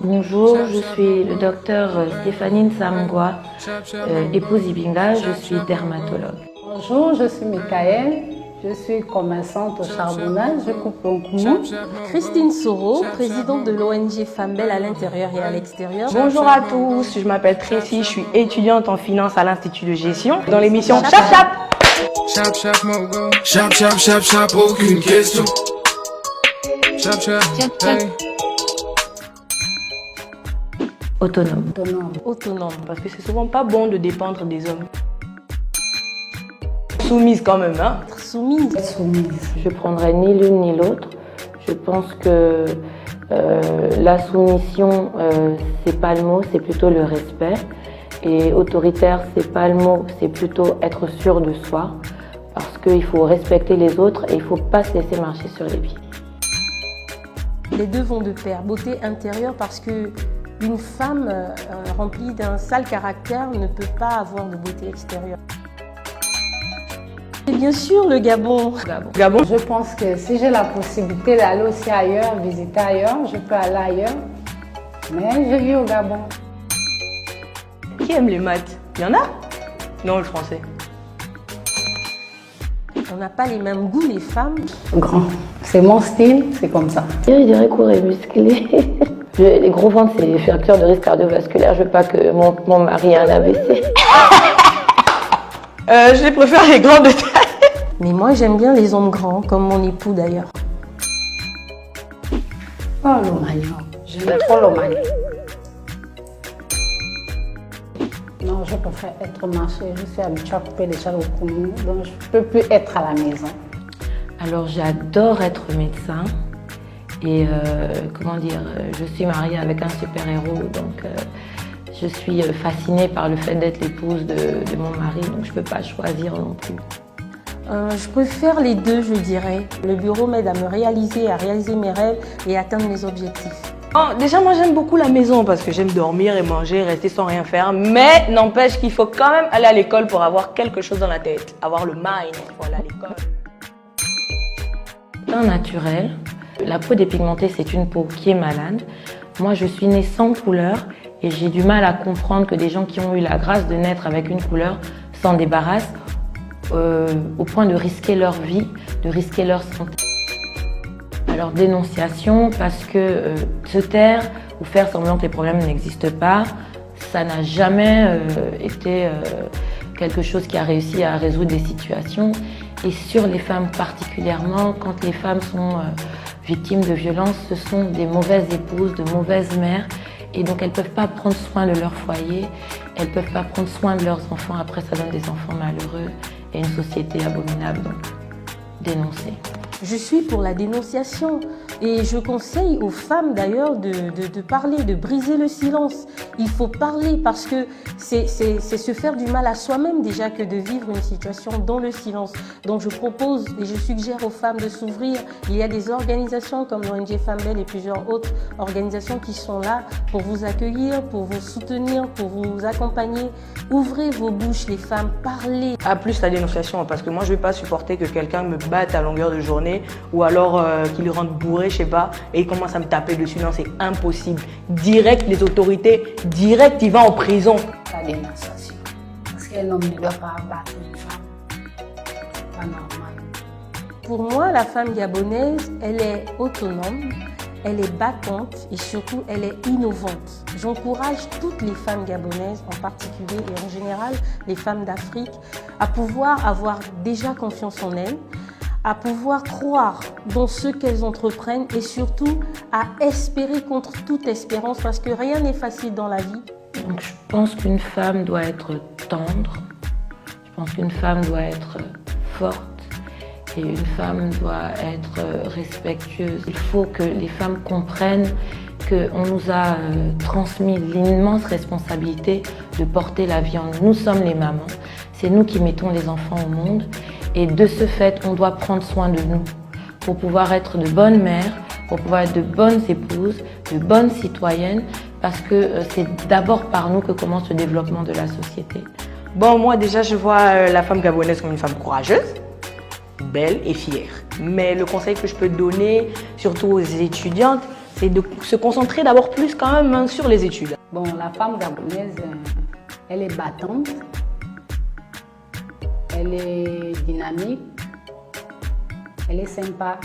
Bonjour, je suis le docteur Stéphanie Nsamgwa, épouse Ibinga, je suis dermatologue. Bonjour, je suis Michael, je suis commerçante au charbonnage, je coupe en Koumou. Christine Soro, présidente de l'ONG Femmes Belles à l'intérieur et à l'extérieur. Bonjour à tous, je m'appelle Tracy, je suis étudiante en finance à l'Institut de gestion dans l'émission Chap Chap. Chap chap mogo, chap chap chap chap, aucune question. Chap chap, hey. Autonome. Autonome. Parce que c'est souvent pas bon de dépendre des hommes. Soumise quand même, hein. Être soumise. Je prendrai ni l'une ni l'autre. Je pense que la soumission, c'est pas le mot, c'est plutôt le respect. Et autoritaire, c'est pas le mot, c'est plutôt être sûr de soi. Parce qu'il faut respecter les autres et il faut pas se laisser marcher sur les pieds. Les deux vont de pair. Beauté intérieure parce que une femme remplie d'un sale caractère ne peut pas avoir de beauté extérieure. Et bien sûr, le Gabon. Gabon. Je pense que si j'ai la possibilité d'aller aussi ailleurs, visiter ailleurs, je peux aller ailleurs. Mais je vis au Gabon. Qui aime les maths? Il y en a? Non, le français. On n'a pas les mêmes goûts, les femmes. Grand. C'est mon style, c'est comme ça. Je dirais court et musclé. Les gros ventres, c'est les facteurs de risque cardiovasculaire. Je veux pas que mon mari ait un AVC. Je les préfère les grands de taille. Mais moi, j'aime bien les hommes grands, comme mon époux d'ailleurs. Oh, l'Omagnon. J'aime trop l'Omagnon. Non, je préfère être marché. Je suis habituée à couper les chats au Koumou, donc je ne peux plus être à la maison. Alors j'adore être médecin et je suis mariée avec un super-héros, donc je suis fascinée par le fait d'être l'épouse de mon mari, donc je ne peux pas choisir non plus. Je préfère les deux, je dirais. Le bureau m'aide à me réaliser, à réaliser mes rêves et à atteindre mes objectifs. Oh, déjà, moi j'aime beaucoup la maison parce que j'aime dormir et manger, rester sans rien faire. Mais n'empêche qu'il faut quand même aller à l'école pour avoir quelque chose dans la tête, avoir le mind pour aller à l'école. Teint naturel, la peau dépigmentée, c'est une peau qui est malade. Moi, je suis née sans couleur et j'ai du mal à comprendre que des gens qui ont eu la grâce de naître avec une couleur s'en débarrassent au point de risquer leur vie, de risquer leur santé. Alors dénonciation, parce que se taire ou faire semblant que les problèmes n'existent pas, ça n'a jamais été quelque chose qui a réussi à résoudre des situations. Et sur les femmes particulièrement, quand les femmes sont victimes de violences, ce sont des mauvaises épouses, de mauvaises mères. Et donc elles ne peuvent pas prendre soin de leur foyer, elles ne peuvent pas prendre soin de leurs enfants. Après, ça donne des enfants malheureux et une société abominable. Donc, dénoncer. Je suis pour la dénonciation et je conseille aux femmes d'ailleurs de parler, de briser le silence. Il faut parler parce que c'est se faire du mal à soi-même déjà que de vivre une situation dans le silence. Donc je propose et je suggère aux femmes de s'ouvrir. Il y a des organisations comme l'ONG Femmes Belles et plusieurs autres organisations qui sont là pour vous accueillir, pour vous soutenir, pour vous accompagner. Ouvrez vos bouches les femmes, parlez. À plus la dénonciation, parce que moi je ne vais pas supporter que quelqu'un me batte à longueur de journée ou alors qu'il le rende bourré, je sais pas, et il commence à me taper dessus. Non, c'est impossible. Direct, les autorités, direct, il va en prison. La dénonciation. Parce qu'un homme ne doit pas abattre une femme. C'est pas normal. Pour moi, la femme gabonaise, elle est autonome, elle est battante et surtout, elle est innovante. J'encourage toutes les femmes gabonaises, en particulier et en général les femmes d'Afrique, à pouvoir avoir déjà confiance en elles, à pouvoir croire dans ce qu'elles entreprennent et surtout à espérer contre toute espérance parce que rien n'est facile dans la vie. Donc je pense qu'une femme doit être tendre, je pense qu'une femme doit être forte et une femme doit être respectueuse. Il faut que les femmes comprennent qu'on nous a transmis l'immense responsabilité de porter la vie en nous. Nous sommes les mamans, c'est nous qui mettons les enfants au monde. Et de ce fait, on doit prendre soin de nous pour pouvoir être de bonnes mères, pour pouvoir être de bonnes épouses, de bonnes citoyennes, parce que c'est d'abord par nous que commence le développement de la société. Bon, moi déjà, je vois la femme gabonaise comme une femme courageuse, belle et fière. Mais le conseil que je peux donner, surtout aux étudiantes, c'est de se concentrer d'abord plus quand même hein, sur les études. Bon, la femme gabonaise, elle est battante, elle est dynamique, elle est sympa.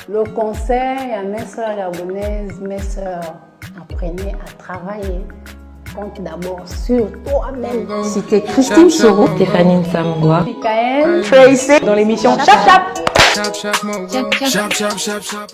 Le conseil à mes sœurs gabonaises, mes sœurs, apprenez à travailler. Compte d'abord sur toi-même. C'était Christine Soro, Stéphanie Nsamboa, Michael, Tracy dans l'émission Chap Chap. Chop chop mo go. Chop chop chop chop.